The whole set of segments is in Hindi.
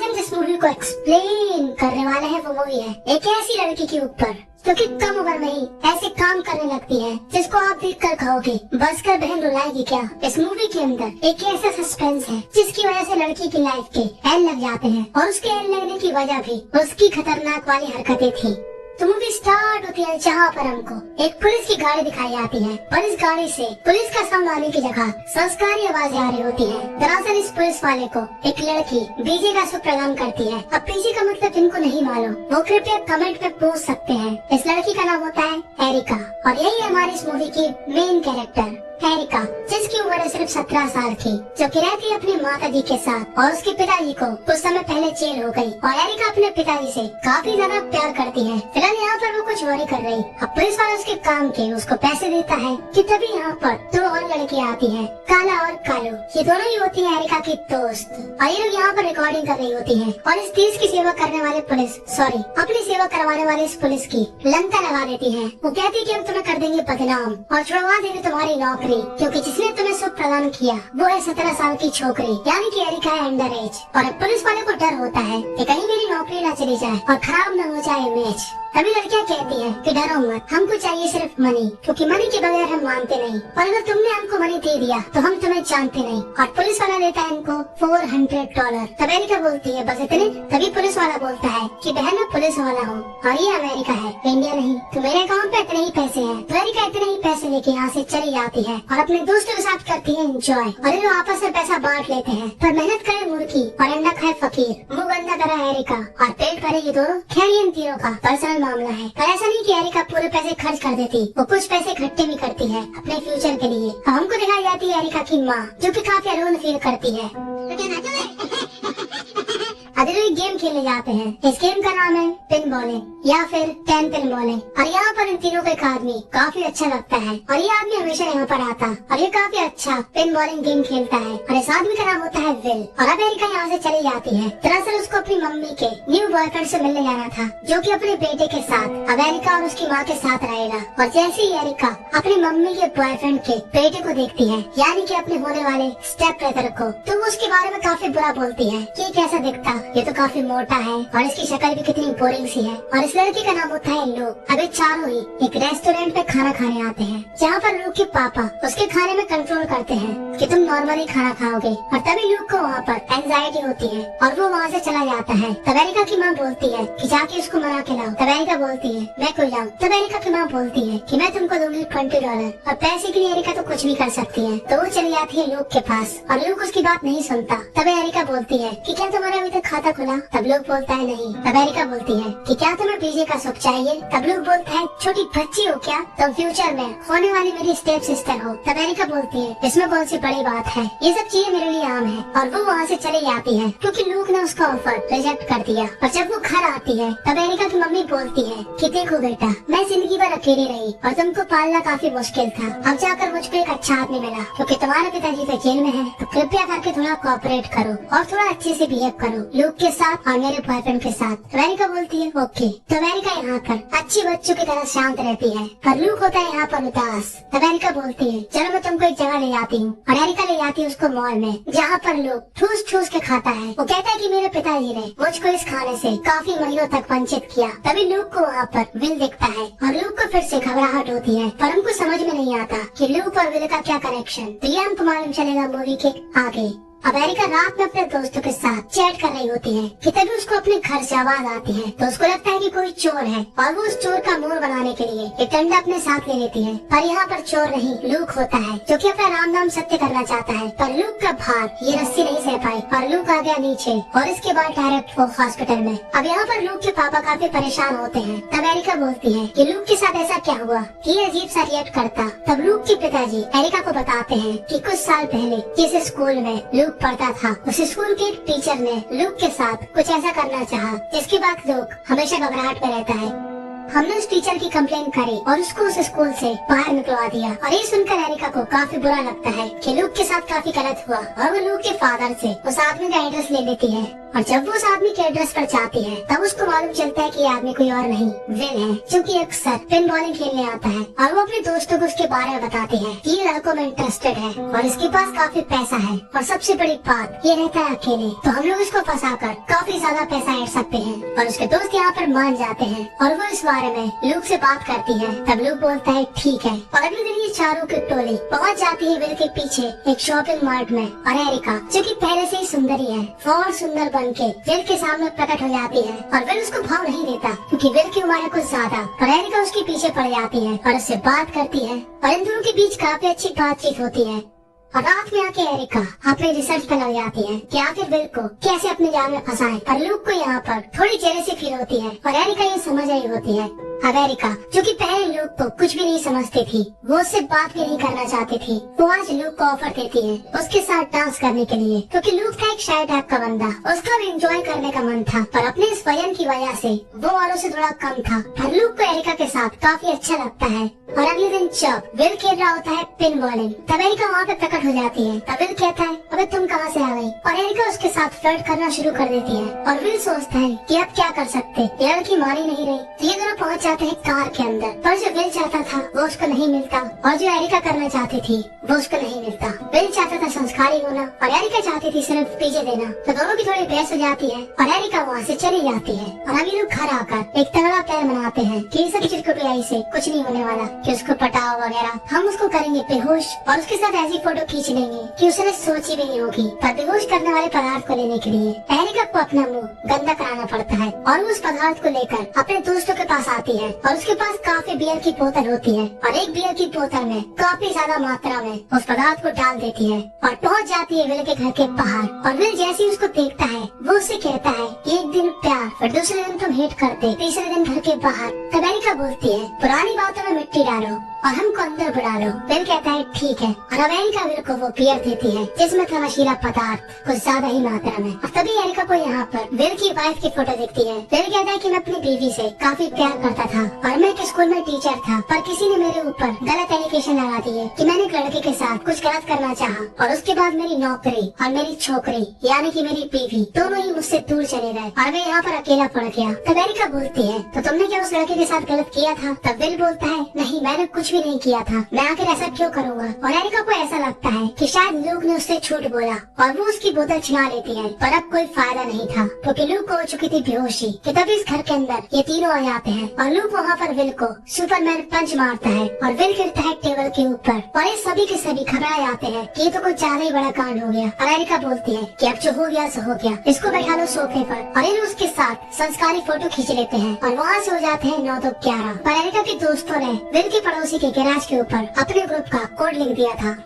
लेकिन जिस मूवी को एक्सप्लेन करने वाले हैं वो मूवी है एक ऐसी लड़की के ऊपर जो कि कम उम्र में ही ऐसे काम करने लगती है जिसको आप देख कर कहोगे बस कर बहन रुलाएगी क्या। इस मूवी के अंदर एक ऐसा सस्पेंस है जिसकी वजह से लड़की की लाइफ के एंड लग जाते हैं और उसके एंड लगने की वजह भी उसकी खतरनाक वाली हरकतें थी। तो मूवी स्टार्ट होती है जहाँ पर हमको एक पुलिस की गाड़ी दिखाई जाती है और इस गाड़ी से पुलिस का साउंड आने की जगह संस्कारी आवाजें आ रही होती है। दरअसल इस पुलिस वाले को एक लड़की बीजे का सुख प्रदान करती है। अब बीजे का मतलब जिनको नहीं मालूम वो कृपया कमेंट में पूछ सकते हैं। इस लड़की का नाम होता है एरिका और यही है हमारी इस मूवी की मेन कैरेक्टर एरिका, जिसकी उम्र सिर्फ 17 साल थी, जो कि रहती है अपनी माता जी के साथ और उसके पिताजी को कुछ समय पहले जेल हो गई और एरिका अपने पिताजी से काफी ज्यादा प्यार करती है। फिलहाल यहाँ पर वो कुछ चोरी कर रही। अब पुलिस वाला उसके काम के उसको पैसे देता है कि तभी यहाँ पर 2 और लड़कियाँ आती है, काला और कालू। ये दोनों ही होती है एरिका की दोस्त और ये लोग यहाँ पर रिकॉर्डिंग कर रही होती है और इस देश की सेवा करने वाले अपनी सेवा करवाने वाले इस पुलिस की लंका लगा देती है। वो कहती है कि हम तुम्हें कर देंगे बदनाम और छुड़वा देंगे तुम्हारी नौकरी, क्योंकि जिसने तुम्हें सुख प्रदान किया वो है 17 साल की छोकरी यानी कि एरिका है अंडर एज। और अब पुलिस वाले को डर होता है कि कहीं मेरी नौकरी ना चली जाए और खराब न हो जाए इमेज। तभी लड़कियां कहती है कि डरो मत, हमको चाहिए सिर्फ मनी, क्योंकि मनी के बगैर हम मानते नहीं और अगर तुमने हमको मनी दे दिया तो हम तुम्हें जानते नहीं। और पुलिस वाला देता है इनको $400। तब एरिका बोलती है बस इतने। तभी पुलिस वाला बोलता है कि बहन मैं पुलिस वाला हूँ और ये अमेरिका है, इंडिया नहीं, तो मेरे अकाउंट पे इतने ही पैसे हैं। तो एरिका इतने ही पैसे लेके यहाँ से चली जाती है और अपने दोस्तों के साथ करती है एंजॉय और ये लोग आपस में पैसा बांट लेते हैं। पर मेहनत करे मुर्गी और अंडा खाए फकीर, मुंह गंदा करा एरिका और पेट भरे ये दोनों। खैर ये इन तीनों का पर्सनल मामला है, पर ऐसा नहीं कि एरिका पूरे पैसे खर्च कर देती, वो कुछ पैसे इकट्ठे भी करती है अपने फ्यूचर के लिए। अब हमको दिखाई जाती है एरिका की माँ जो कि काफी अलोन फील करती है। अभी गेम खेलने जाते हैं। इस गेम का नाम है पिन बॉलिंग या फिर 10 पिन बॉलिंग और यहाँ पर इन तीनों को एक आदमी काफी अच्छा लगता है और ये आदमी हमेशा यहाँ पर आता और ये काफी अच्छा पिन बॉलिंग गेम खेलता है और इस आदमी का नाम होता है विल। और अब एरिका यहाँ से चली जाती है। दरअसल उसको अपनी मम्मी के न्यू बॉयफ्रेंड से मिलने जाना था जो कि अपने बेटे के साथ अब एरिका और उसकी माँ के साथ रहेगा। और जैसे ही एरिका अपनी मम्मी के बॉयफ्रेंड के बेटे को देखती है यानी कि अपने होने वाले स्टेप ब्रदर को, तो वो उसके बारे में काफी बुरा बोलती है कि कैसा दिखता, ये तो काफी मोटा है और इसकी शक्ल भी कितनी बोरिंग सी है। और इस लड़की का नाम होता है लूक। अभी चारों ही एक रेस्टोरेंट में खाना खाने आते हैं जहाँ पर लूक के पापा उसके खाने में कंट्रोल करते हैं कि तुम नॉर्मली खाना खाओगे। और तभी लूक को वहाँ पर एंजाइटी होती है और वो वहाँ से चला जाता है। तब एरिका की माँ बोलती है कि जाके उसको मना के लाओ। तब एरिका बोलती है मैं क्यों जाऊँ। तब एरिका की माँ बोलती है कि मैं तुमको दूंगी $20 और पैसे के लिए एरिका तो कुछ भी कर सकती है। तो वो चली जाती है लूक के पास और लूक उसकी बात नहीं सुनता। तब एरिका बोलती है कि क्या तुम्हारा अभी तक खाता खुला। तब लोग बोलता है नहीं। तब एरिका बोलती है कि क्या तुम्हें बीजे का सुख चाहिए। तब लोग बोलता है छोटी बच्ची हो क्या, तुम फ्यूचर में होने वाली मेरी स्टेप सिस्टर हो। तब एरिका बोलती है इसमें कौन सी बड़ी बात है, ये सब चीजें मेरे लिए आम है। और वो वहाँ से चली जाती है क्योंकि लूक ने उसका ऑफर रिजेक्ट कर दिया। और जब वो घर आती है तब एरिका की मम्मी बोलती है कि देखो बेटा, मैं जिंदगी भर अकेली रही और तुमको पालना काफी मुश्किल था। अब जाकर मुझको एक अच्छा आदमी मिला क्योंकि तुम्हारे पिताजी तो जेल में है, तो कृपया करके थोड़ा कोऑपरेट करो और थोड़ा अच्छे से बिहेव करो लूक के साथ और मेरे बॉयफ्रेंड के साथ। अमेरिका बोलती है ओके। तो अमेरिका यहाँ पर अच्छी बच्चों की तरह शांत रहती है और लूक होता है यहाँ पर उदास। अमेरिका बोलती है चलो मैं तुमको एक जगह ले जाती हूँ। और अमेरिका ले जाती है उसको मॉल में जहाँ पर लोग ठूस ठूस के खाता है। वो कहता है कि मेरे पिताजी ने मुझको इस खाने से काफी महीनों तक वंचित किया। तभी लूक को वहाँ पर विल दिखता है और लूक को फिर से घबराहट होती है, पर हमको समझ में नहीं आता कि लूक और विल का क्या कनेक्शन। तो ये हमको मालूम चलेगा मूवी के आगे। अब एरिका रात में अपने दोस्तों के साथ चैट कर रही होती है कि तभी उसको अपने घर से आवाज आती है। तो उसको लगता है कि कोई चोर है और वो उस चोर का मुंह बनाने के लिए एक डंडा अपने साथ ले लेती है। पर यहाँ पर चोर नहीं लूक होता है जो कि अपना राम नाम सत्य करना चाहता है। पर लूक का भार ये रस्सी नहीं सह पाई और लूक आ गया नीचे और इसके बाद डायरेक्ट वो हॉस्पिटल में। अब यहाँ पर लूक के पापा काफी परेशान होते हैं। तब एरिका बोलती है कि लूक के साथ ऐसा क्या हुआ कि ये अजीब सा रिएक्ट करता। तब लूक के पिताजी एरिका को बताते हैं कि कुछ साल पहले जिस स्कूल में लूक पढ़ता था उस स्कूल के एक टीचर ने लूक के साथ कुछ ऐसा करना चाहा जिसके बाद लूक हमेशा घबराहट में रहता है। हमने उस टीचर की कंप्लेन करी और उसको उस स्कूल से बाहर निकलवा दिया। और ये सुनकर एरिका को काफी बुरा लगता है कि लूक के साथ काफी गलत हुआ और वो लूक के फादर से उस आदमी का एड्रेस ले लेती है। और जब वो उस आदमी के एड्रेस पर जाती है तब उसको मालूम चलता है कि ये आदमी कोई और नहीं विल है, जो कि अक्सर पिन बॉलिंग खेलने आता है। और वो अपने दोस्तों को उसके बारे में बताती है कि ये लड़कों में इंटरेस्टेड है और इसके पास काफी पैसा है और सबसे बड़ी बात ये रहता है अकेले, तो हम लोग इसको फंसाकर काफी ज्यादा पैसा ऐड सकते हैं। और उसके दोस्त यहाँ पर मान जाते हैं और वो इस बारे में लूक से बात करती है। तब लूक बोलता है ठीक है। और अगले दिन ये चारों की टोली पहुँच जाती है विल के पीछे एक शॉपिंग मार्ट में। और एरिका, जो कि पहले से ही सुंदरी है, और सुंदर बन के विल के सामने प्रकट हो जाती है। और विल उसको भाव नहीं देता क्योंकि विल की उम्र है कुछ ज्यादा। और एरिका उसके पीछे पड़ जाती है और उससे बात करती है और इन दोनों के बीच काफी अच्छी बातचीत होती है। और रात में आके एरिका अपने रिसर्च पे लग जाती है कि आखिर विल को कैसे अपने जाल में फंसाए। और लूक को यहाँ पर थोड़ी जेलसी फील होती है और एरिका ये समझ आई होती है। अब एरिका, जो कि पहले लूक को कुछ भी नहीं समझती थी, वो उससे बात भी नहीं करना चाहती थी, वो आज लूक को ऑफर देती है उसके साथ डांस करने के लिए। क्योंकि लूक था एक शाय टाइप का बंदा, उसका भी एंजॉय करने का मन था पर अपने इस वजन की वजह से वो औरों से थोड़ा कम था। पर लूक को एरिका के साथ काफी अच्छा लगता है। और अगले दिन जब विल खेल रहा होता है पिन बॉलिंग, तब एरिका वहाँ पे प्रकट हो जाती है। तब विल कहता है अबे तुम कहाँ से आ गई? और एरिका उसके साथ फ्लर्ट करना शुरू कर देती है। और विल सोचता है कि अब क्या कर सकते, ये लड़की मान ही नहीं रही। तो ये दोनों पहुँच जाते हैं कार के अंदर। पर जो विल चाहता था वो उसको नहीं मिलता और जो एरिका करना चाहती थी वो उसको नहीं मिलता। विल चाहता था संस्कारी होना और एरिका चाहती थी सिर्फ पीछे देना। तो दोनों की थोड़ी बहस हो जाती है और एरिका वहाँ से चली जाती है। और अभी लोग घर आकर एक तगड़ा प्लान बनाते हैं कि इस चिरकुटियाई से कुछ नहीं होने वाला, कि उसको पटाओ वगैरह, हम उसको करेंगे बेहोश और उसके साथ ऐसी फोटो खींच लेंगे कि उसने सोची भी नहीं होगी। पर बेहोश करने वाले पदार्थ को लेने के लिए एरिका को अपना मुंह गंदा कराना पड़ता है और वो उस पदार्थ को लेकर अपने दोस्तों के पास आती है। और उसके पास काफी बियर की बोतल होती है और एक बियर की बोतल में काफी ज्यादा मात्रा में उस पदार्थ को डाल देती है और पहुंच जाती है विल के घर के बाहर। और विल जैसे ही उसको देखता है वो उससे कहता है एक दिन प्यार और दूसरे दिन तुम हेट करते, तीसरे दिन घर के बाहर। तब एरिका बोलती है पुरानी बातों में मिट्टी डालो और हमको अंदर बुला लो। विल कहता है ठीक है। और अब एरिका विल को वो बियर देती है जिसमें था नशीला पदार्थ कुछ ज्यादा ही मात्रा में। और तभी एरिका को यहाँ पर विल की वाइफ की फोटो दिखती है। विल कहता है कि मैं अपनी बीवी से काफी प्यार करता था और मैं एक स्कूल में टीचर था, पर किसी ने मेरे ऊपर गलत एलिगेशन लगा दिए कि मैंने एक लड़के के साथ कुछ गलत करना चाहा और उसके बाद मेरी नौकरी और मेरी छोकरी यानी कि मेरी बीवी दोनों ही मुझसे दूर चले गए और मैं यहाँ पर अकेला पड़ गया। तब एरिका बोलती है तो तुमने क्या उस लड़के के साथ गलत किया था? तब विल बोलता है नहीं, मैंने कुछ भी नहीं किया था, मैं आखिर ऐसा क्यों करूँगा? और एरिका को ऐसा लगता है कि शायद लूक ने उससे झूठ बोला और वो उसकी बोतल छिना लेती है। पर अब कोई फायदा नहीं था क्योंकि लूक हो चुकी थी बेहोशी कि तभी इस घर के अंदर ये तीनों आ जाते हैं और लूक वहाँ पर विल को सुपरमैन पंच मारता है और विल गिरता है टेबल के ऊपर। और ये सभी के सभी घबरा जाते हैं कि ये तो कुछ ज्यादा ही बड़ा कांड हो गया। और एरिका बोलती है कि अब जो हो गया सो हो गया, इसको बैठा लो सोफे पर। और ये उसके साथ संस्कारी फोटो खींच लेते हैं और वहाँ से हो जाते हैं 9 तो 11। पर एरिका के दोस्तों ने विल के पड़ोसी के गैराज के ऊपर अपने ग्रुप का कोड लिख दिया था।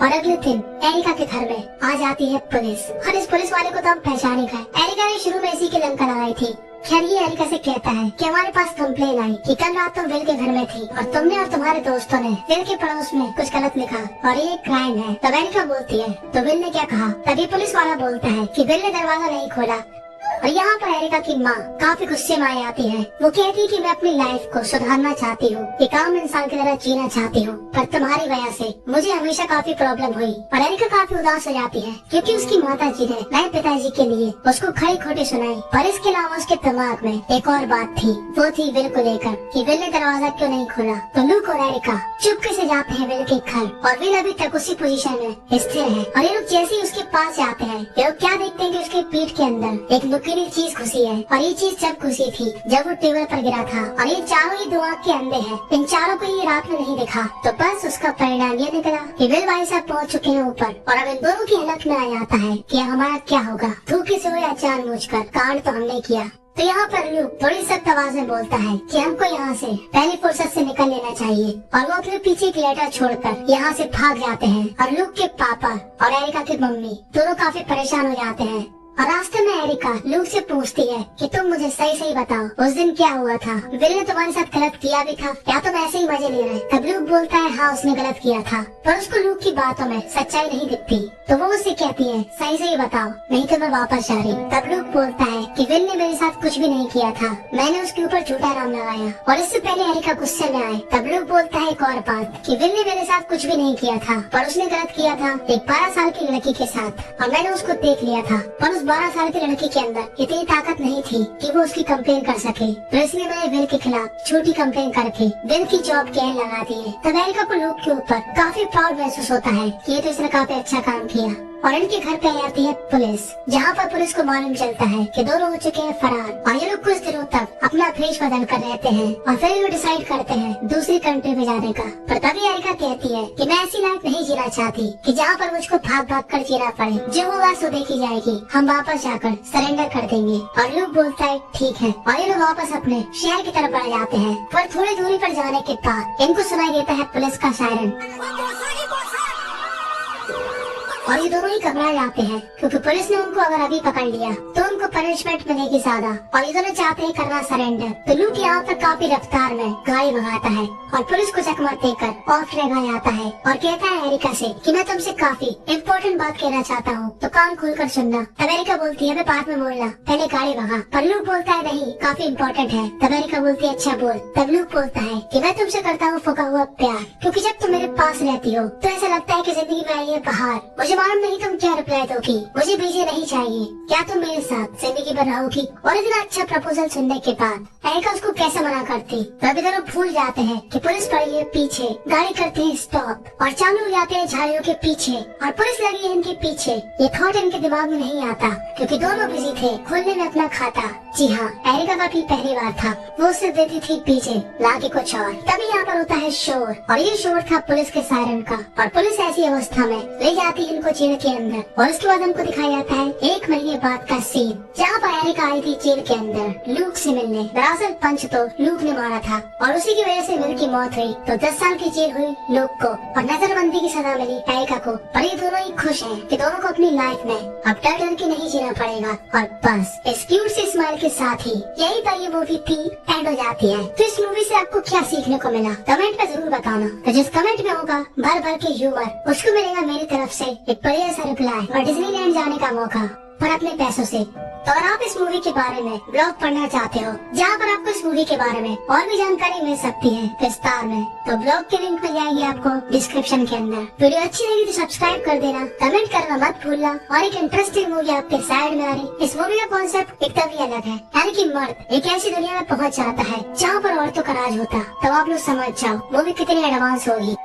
और अगले दिन एरिका के घर में आ जाती है पुलिस और इस पुलिस वाले को तो हम पहचाने गए। एरिका ने शुरू में इसी की लंका लगाई थी। खैर ये एरिका से कहता है कि हमारे पास कंप्लेन आई कि कल रात तुम विल के घर में थी और तुमने और तुम्हारे दोस्तों ने विल के पड़ोस में कुछ गलत लिखा और ये क्राइम है। तब एरिका बोलती है तो विल ने क्या कहा? तभी पुलिस वाला बोलता है कि विल ने दरवाजा नहीं खोला। और यहाँ पर एरिका की माँ काफी गुस्से में आ जाती है। वो कहती है कि मैं अपनी लाइफ को सुधारना चाहती हूँ, एक आम इंसान की तरह जीना चाहती हूँ, पर तुम्हारी वजह से मुझे हमेशा काफी प्रॉब्लम हुई। और एरिका काफी उदास हो जाती है क्योंकि उसकी माता जी ने नए पिताजी के लिए उसको खड़ी खोटी सुनाई। पर इसके अलावा उसके दिमाग में एक और बात थी, वो थी विल को लेकर कि विल ने दरवाजा क्यों नहीं खोला। तो लूक और एरिका चुपके से जाते हैं विल के घर और विल अभी तक उसी पोजीशन में स्थिर है। और ये लोग जैसे ही उसके पास जाते हैं ये लोग क्या देखते हैं कि उसके पीठ के अंदर एक नुकीली चीज घुसी है। और ये चीज जब घुसी थी जब वो टेबल पर गिरा था। और ये चारों ही दो आँख के अंधे हैं, इन चारों को ये रात में नहीं दिखा। तो बस उसका परिणाम ये निकला कि विल भाई साहब पहुँच चुके हैं ऊपर। और अब इन दोनों की हालत में आ जाता है कि हमारा क्या होगा, धोखे से हो या जानबूझकर, कांड तो हमने किया। तो यहाँ पर लूक थोड़ी सख्त आवाज में बोलता है कि हमको यहाँ से पहली फुर्सत से निकल लेना चाहिए। और वो अपने पीछे एक लेटर छोड़कर यहाँ से भाग जाते हैं। और लूक के पापा और एरिका की मम्मी दोनों काफी परेशान हो जाते हैं। और रास्ते में एरिका लूक से पूछती है कि तुम मुझे सही सही बताओ उस दिन क्या हुआ था, विल ने तुम्हारे साथ गलत किया भी था या तुम ऐसे ही मजे ले रहे। तब लूक बोलता है हाँ उसने गलत किया था, पर उसको लूक की बातों में सच्चाई नहीं दिखती, तो वो उससे कहती है सही सही बताओ नहीं तो मैं वापस जा रही। तब लूक बोलता है कि विल ने मेरे साथ कुछ भी नहीं किया था, मैंने उसके ऊपर झूठा नाम लगाया। और इससे पहले एरिका गुस्से में आए तब लूक बोलता है एक और बात कि विल ने मेरे साथ कुछ भी नहीं किया था, पर उसने गलत किया था एक 12 साल की लड़की के साथ, और मैंने उसको देख लिया था, पर उस 12 साल की लड़की के अंदर इतनी ताकत नहीं थी कि वो उसकी कंप्लेन कर सके, तो इसलिए मैंने विल के खिलाफ झूठी कंप्लेन करके विल की जॉब कैन लगा दी है। तब एरिका को लूक के ऊपर काफी प्राउड महसूस होता है कि ये तो इसने काफी अच्छा काम किया। और इनके घर पे आती है पुलिस, जहाँ पर पुलिस को मालूम चलता है कि दोनों हो चुके हैं फरार, और ये लोग कुछ दिनों तक अपना भेष बदल कर रहते हैं और फिर वो डिसाइड करते हैं दूसरी कंट्री में जाने का। पर तभी एरिका कहती है कि मैं ऐसी लाइफ नहीं जीना चाहती कि जहाँ पर मुझको भाग भाग कर जीना पड़े, जो होगा सो देखी जाएगी, हम वापस जाकर सरेंडर कर देंगे। और लूक बोलता है ठीक है, और ये लोग वापस अपने शहर की तरफ बढ़ जाते हैं। पर थोड़ी दूरी पर जाने के बाद इनको सुनाई देता है पुलिस का सायरन, और ये दोनों ही घबरा जाते हैं क्योंकि पुलिस ने उनको अगर अभी पकड़ लिया तो उनको पनिशमेंट मिलेगी ज्यादा, और ये दोनों चाहते हैं करना सरेंडर। तो लूक यहाँ पर काफी रफ्तार में गाड़ी भगाता है और पुलिस को चकमा देकर ऑफ लगा जाता है और कहता है एरिका से कि मैं तुमसे काफी इम्पोर्टेंट बात कहना चाहता हूँ, तो कान खोलकर सुनना। तब एरिका बोलती है बाद में बोलना, पहले गाड़ी भगा। पर लूक बोलता है नहीं काफी इम्पोर्टेंट है। तब एरिका बोलती है अच्छा बोल। तब लूक बोलता है कि मैं तुमसे करता हूँ फूका हुआ प्यार, क्योंकि जब तुम मेरे पास रहती हो तो ऐसा लगता है कि जिंदगी में आई है बहार। मुझे मालूम नहीं तुम क्या रिप्लाई दोगी, मुझे बीजे नहीं चाहिए, क्या तुम मेरे साथ जिंदगी भर रहोगी। और इतना अच्छा प्रपोजल सुनने के बाद एरिका उसको कैसे मना करती। तभी दोनों भूल जाते हैं कि पुलिस पड़ी है पीछे, गाड़ी करते हैं स्टॉप और चालू हो जाते हैं झाड़ियों के पीछे, और पुलिस लगी है इनके पीछे। ये थॉट इनके दिमाग में नहीं आता क्योंकि दोनों बिजी थे खोलने में अपना खाता। जी हाँ, एरिका का भी पहली बार था, वो उसे देती थी पीछे लाके कुछ और। तभी यहाँ पर होता है शोर, और ये शोर था पुलिस के सायरन का, और पुलिस ऐसी अवस्था में ले जाती है इनको जेल के अंदर। और उसके बाद हमको दिखाया जाता है 1 महीने बाद का सीन, जहाँ पर एरिका आई थी जेल के अंदर लूक से मिलने। दरअसल पंच तो लूक ने मारा था और उसी की वजह से विल की मौत हुई, तो 10 साल की जेल हुई लूक को और नजरबंदी की सजा मिली एरिका को। पर ये दोनों ही खुश हैं कि दोनों को अपनी लाइफ में अब डर डर के नहीं जीना पड़ेगा। और बस इस क्यूट से स्माइल के साथ ही यही पर ये मूवी थी एंड हो जाती है। तो इस मूवी से आपको क्या सीखने को मिला कमेंट में जरूर बताना। तो जिस कमेंट में होगा भर भर के ह्यूमर, उसको मिलेगा मेरी तरफ से एक बढ़िया सा रिप्लाई और डिज्नीलैंड जाने का मौका, पर अपने पैसों से। तो अगर आप इस मूवी के बारे में ब्लॉग पढ़ना चाहते हो जहाँ पर आपको इस मूवी के बारे में और भी जानकारी मिल सकती है विस्तार में, तो ब्लॉग के लिंक मिल जाएंगे आपको डिस्क्रिप्शन के अंदर। वीडियो अच्छी लगी तो सब्सक्राइब कर देना, कमेंट करना मत भूलना। और एक इंटरेस्टिंग मूवी आपके साइड में आ रही। इस मूवी का कॉन्सेप्ट एकदम ही अलग है, यानी कि मर्द एक ऐसी दुनिया में पहुँच जाता है जहाँ पर औरतों का राज होता। तो आप लोग समझ जाओ मूवी कितनी एडवांस होगी।